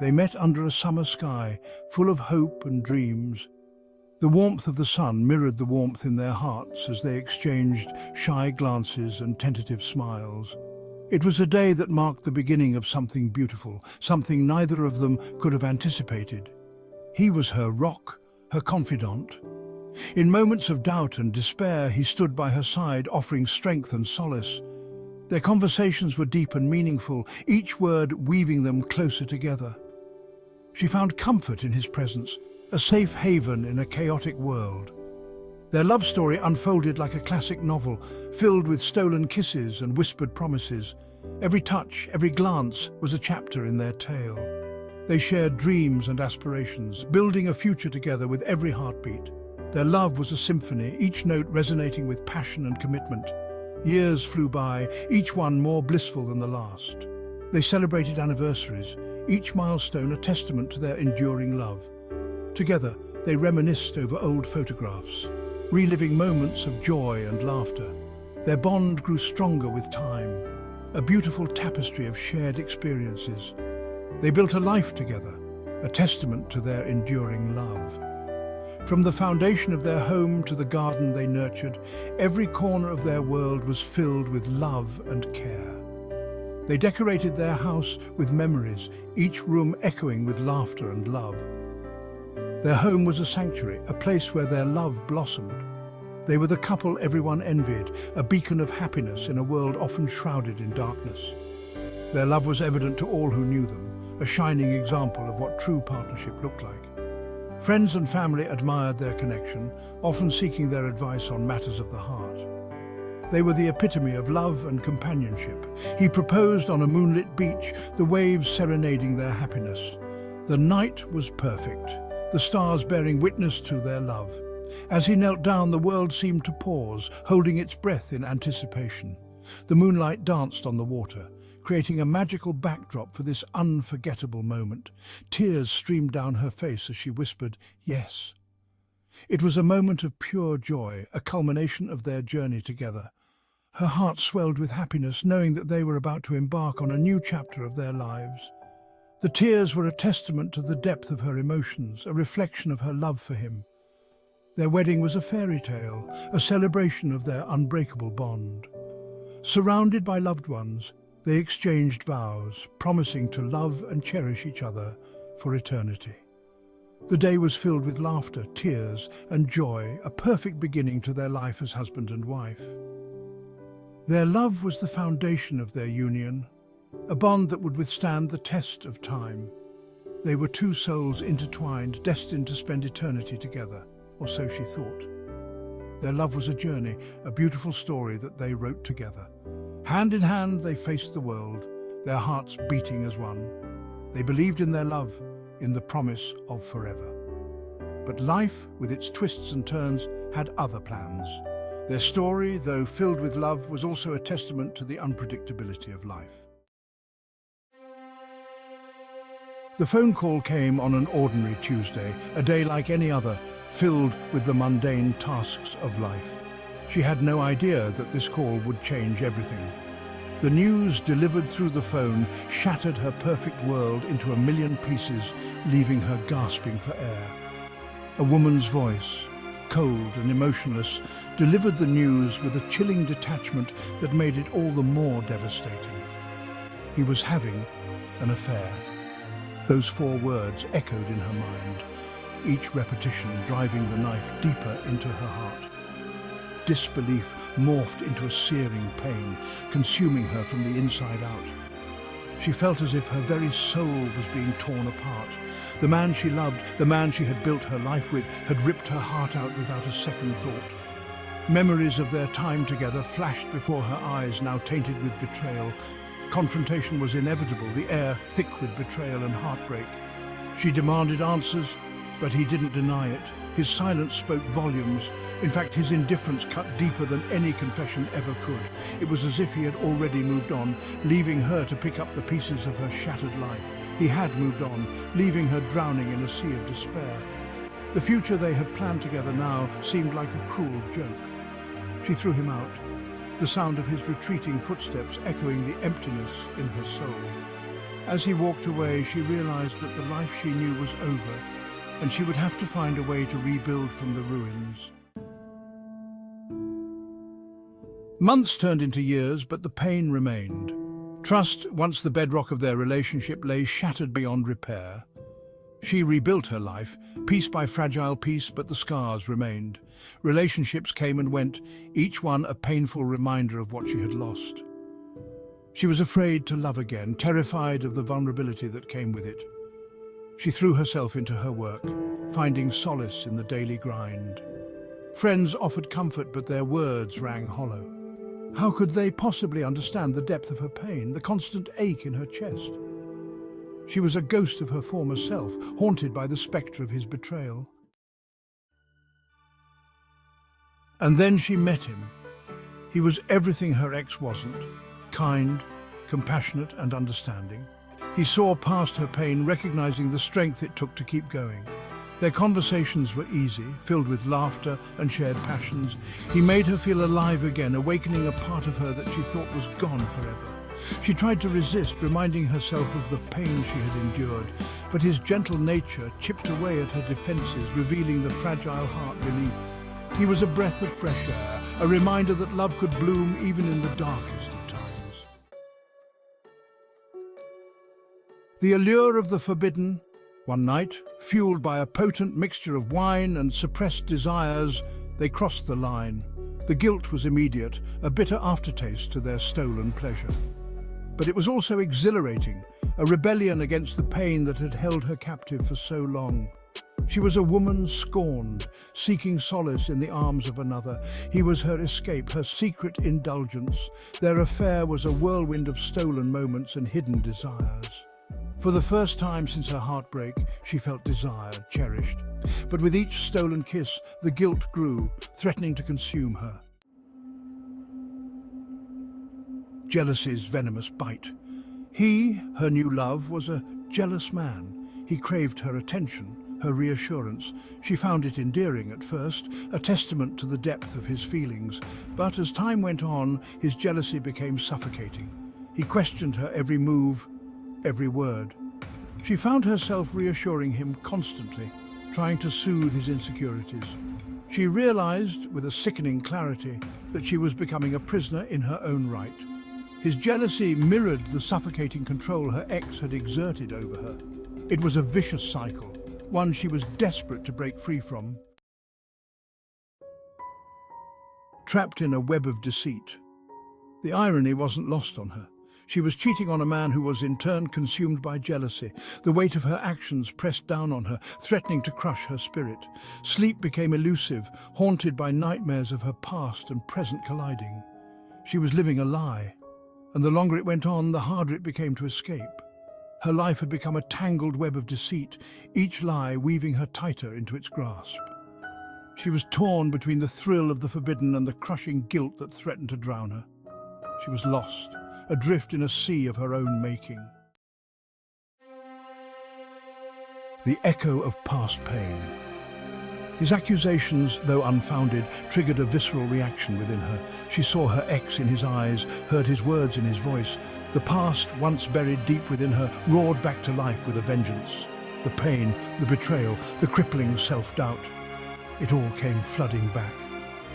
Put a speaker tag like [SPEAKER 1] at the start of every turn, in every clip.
[SPEAKER 1] They met under a summer sky, full of hope and dreams. The warmth of the sun mirrored the warmth in their hearts as they exchanged shy glances and tentative smiles. It was a day that marked the beginning of something beautiful, something neither of them could have anticipated. He was her rock, her confidant. In moments of doubt and despair, he stood by her side, offering strength and solace. Their conversations were deep and meaningful, each word weaving them closer together. She found comfort in his presence, a safe haven in a chaotic world. Their love story unfolded like a classic novel, filled with stolen kisses and whispered promises. Every touch, every glance was a chapter in their tale. They shared dreams and aspirations, building a future together with every heartbeat. Their love was a symphony, each note resonating with passion and commitment. Years flew by, each one more blissful than the last. They celebrated anniversaries, each milestone a testament to their enduring love. Together, they reminisced over old photographs, reliving moments of joy and laughter. Their bond grew stronger with time, a beautiful tapestry of shared experiences. They built a life together, a testament to their enduring love. From the foundation of their home to the garden they nurtured, every corner of their world was filled with love and care. They decorated their house with memories, each room echoing with laughter and love. Their home was a sanctuary, a place where their love blossomed. They were the couple everyone envied, a beacon of happiness in a world often shrouded in darkness. Their love was evident to all who knew them, a shining example of what true partnership looked like. Friends and family admired their connection, often seeking their advice on matters of the heart. They were the epitome of love and companionship. He proposed on a moonlit beach, the waves serenading their happiness. The night was perfect, the stars bearing witness to their love. As he knelt down, the world seemed to pause, holding its breath in anticipation. The moonlight danced on the water, creating a magical backdrop for this unforgettable moment. Tears streamed down her face as she whispered, "Yes." It was a moment of pure joy, a culmination of their journey together. Her heart swelled with happiness, knowing that they were about to embark on a new chapter of their lives. The tears were a testament to the depth of her emotions, a reflection of her love for him. Their wedding was a fairy tale, a celebration of their unbreakable bond. Surrounded by loved ones, they exchanged vows, promising to love and cherish each other for eternity. The day was filled with laughter, tears, and joy, a perfect beginning to their life as husband and wife. Their love was the foundation of their union, a bond that would withstand the test of time. They were two souls intertwined, destined to spend eternity together, or so she thought. Their love was a journey, a beautiful story that they wrote together. Hand in hand, they faced the world, their hearts beating as one. They believed in their love, in the promise of forever. But life, with its twists and turns, had other plans. Their story, though filled with love, was also a testament to the unpredictability of life. The phone call came on an ordinary Tuesday, a day like any other, filled with the mundane tasks of life. She had no idea that this call would change everything. The news delivered through the phone shattered her perfect world into a million pieces, leaving her gasping for air. A woman's voice, cold and emotionless, delivered the news with a chilling detachment that made it all the more devastating. He was having an affair. Those 4 words echoed in her mind, each repetition driving the knife deeper into her heart. Disbelief morphed into a searing pain, consuming her from the inside out. She felt as if her very soul was being torn apart. The man she loved, the man she had built her life with, had ripped her heart out without a second thought. Memories of their time together flashed before her eyes, now tainted with betrayal. Confrontation was inevitable, the air thick with betrayal and heartbreak. She demanded answers, but he didn't deny it. His silence spoke volumes. In fact, his indifference cut deeper than any confession ever could. It was as if he had already moved on, leaving her to pick up the pieces of her shattered life. He had moved on, leaving her drowning in a sea of despair. The future they had planned together now seemed like a cruel joke. She threw him out, the sound of his retreating footsteps echoing the emptiness in her soul. As he walked away, she realized that the life she knew was over, and she would have to find a way to rebuild from the ruins. Months turned into years, but the pain remained. Trust, once the bedrock of their relationship, lay shattered beyond repair. She rebuilt her life, piece by fragile piece, but the scars remained. Relationships came and went, each one a painful reminder of what she had lost. She was afraid to love again, terrified of the vulnerability that came with it. She threw herself into her work, finding solace in the daily grind. Friends offered comfort, but their words rang hollow. How could they possibly understand the depth of her pain, the constant ache in her chest? She was a ghost of her former self, haunted by the spectre of his betrayal. And then she met him. He was everything her ex wasn't: kind, compassionate and understanding. He saw past her pain, recognizing the strength it took to keep going. Their conversations were easy, filled with laughter and shared passions. He made her feel alive again, awakening a part of her that she thought was gone forever. She tried to resist, reminding herself of the pain she had endured, but his gentle nature chipped away at her defenses, revealing the fragile heart beneath. He was a breath of fresh air, a reminder that love could bloom even in the darkest of times. The allure of the forbidden. One night, fueled by a potent mixture of wine and suppressed desires, they crossed the line. The guilt was immediate, a bitter aftertaste to their stolen pleasure. But it was also exhilarating, a rebellion against the pain that had held her captive for so long. She was a woman scorned, seeking solace in the arms of another. He was her escape, her secret indulgence. Their affair was a whirlwind of stolen moments and hidden desires. For the first time since her heartbreak, she felt desired, cherished. But with each stolen kiss, the guilt grew, threatening to consume her. Jealousy's venomous bite. He, her new love, was a jealous man. He craved her attention, her reassurance. She found it endearing at first, a testament to the depth of his feelings. But as time went on, his jealousy became suffocating. He questioned her every move, every word. She found herself reassuring him constantly, trying to soothe his insecurities. She realized, with a sickening clarity, that she was becoming a prisoner in her own right. His jealousy mirrored the suffocating control her ex had exerted over her. It was a vicious cycle, one she was desperate to break free from. Trapped in a web of deceit. The irony wasn't lost on her. She was cheating on a man who was in turn consumed by jealousy. The weight of her actions pressed down on her, threatening to crush her spirit. Sleep became elusive, haunted by nightmares of her past and present colliding. She was living a lie, and the longer it went on, the harder it became to escape. Her life had become a tangled web of deceit, each lie weaving her tighter into its grasp. She was torn between the thrill of the forbidden and the crushing guilt that threatened to drown her. She was lost, adrift in a sea of her own making. The echo of past pain. His accusations, though unfounded, triggered a visceral reaction within her. She saw her ex in his eyes, heard his words in his voice. The past, once buried deep within her, roared back to life with a vengeance. The pain, the betrayal, the crippling self-doubt. It all came flooding back,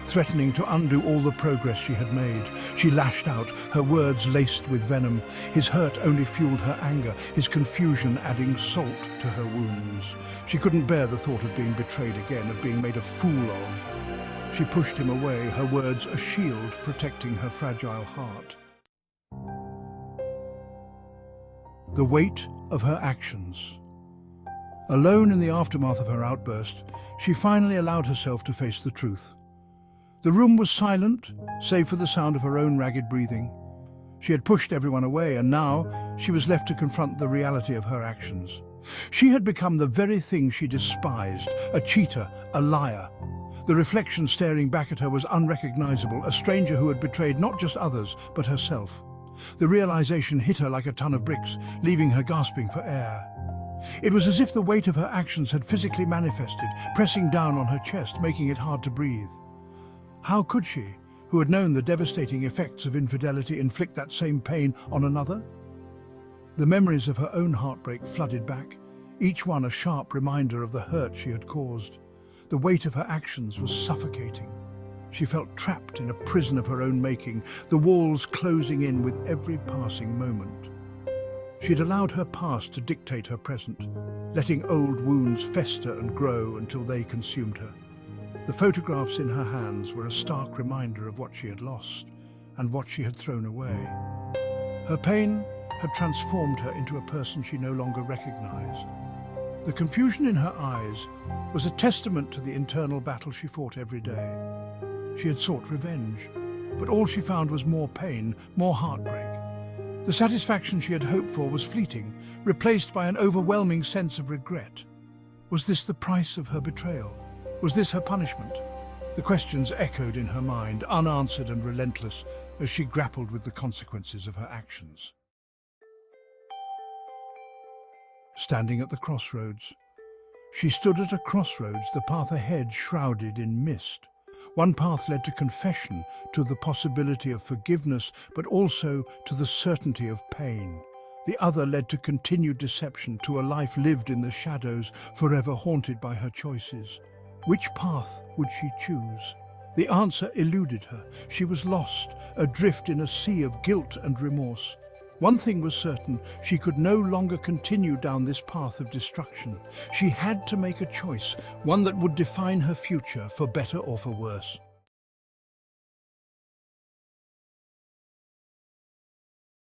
[SPEAKER 1] threatening to undo all the progress she had made. She lashed out, her words laced with venom. His hurt only fueled her anger, his confusion adding salt to her wounds. She couldn't bear the thought of being betrayed again, of being made a fool of. She pushed him away, her words a shield protecting her fragile heart. The weight of her actions. Alone in the aftermath of her outburst, she finally allowed herself to face the truth. The room was silent, save for the sound of her own ragged breathing. She had pushed everyone away, and now she was left to confront the reality of her actions. She had become the very thing she despised, a cheater, a liar. The reflection staring back at her was unrecognizable, a stranger who had betrayed not just others, but herself. The realization hit her like a ton of bricks, leaving her gasping for air. It was as if the weight of her actions had physically manifested, pressing down on her chest, making it hard to breathe. How could she, who had known the devastating effects of infidelity, inflict that same pain on another? The memories of her own heartbreak flooded back, each one a sharp reminder of the hurt she had caused. The weight of her actions was suffocating. She felt trapped in a prison of her own making, the walls closing in with every passing moment. She had allowed her past to dictate her present, letting old wounds fester and grow until they consumed her. The photographs in her hands were a stark reminder of what she had lost and what she had thrown away. Her pain had transformed her into a person she no longer recognized. The confusion in her eyes was a testament to the internal battle she fought every day. She had sought revenge, but all she found was more pain, more heartbreak. The satisfaction she had hoped for was fleeting, replaced by an overwhelming sense of regret. Was this the price of her betrayal? Was this her punishment? The questions echoed in her mind, unanswered and relentless, as she grappled with the consequences of her actions. Standing at the crossroads. She stood at a crossroads, the path ahead shrouded in mist. One path led to confession, to the possibility of forgiveness, but also to the certainty of pain. The other led to continued deception, to a life lived in the shadows, forever haunted by her choices. Which path would she choose? The answer eluded her. She was lost, adrift in a sea of guilt and remorse. One thing was certain, she could no longer continue down this path of destruction. She had to make a choice, one that would define her future, for better or for worse.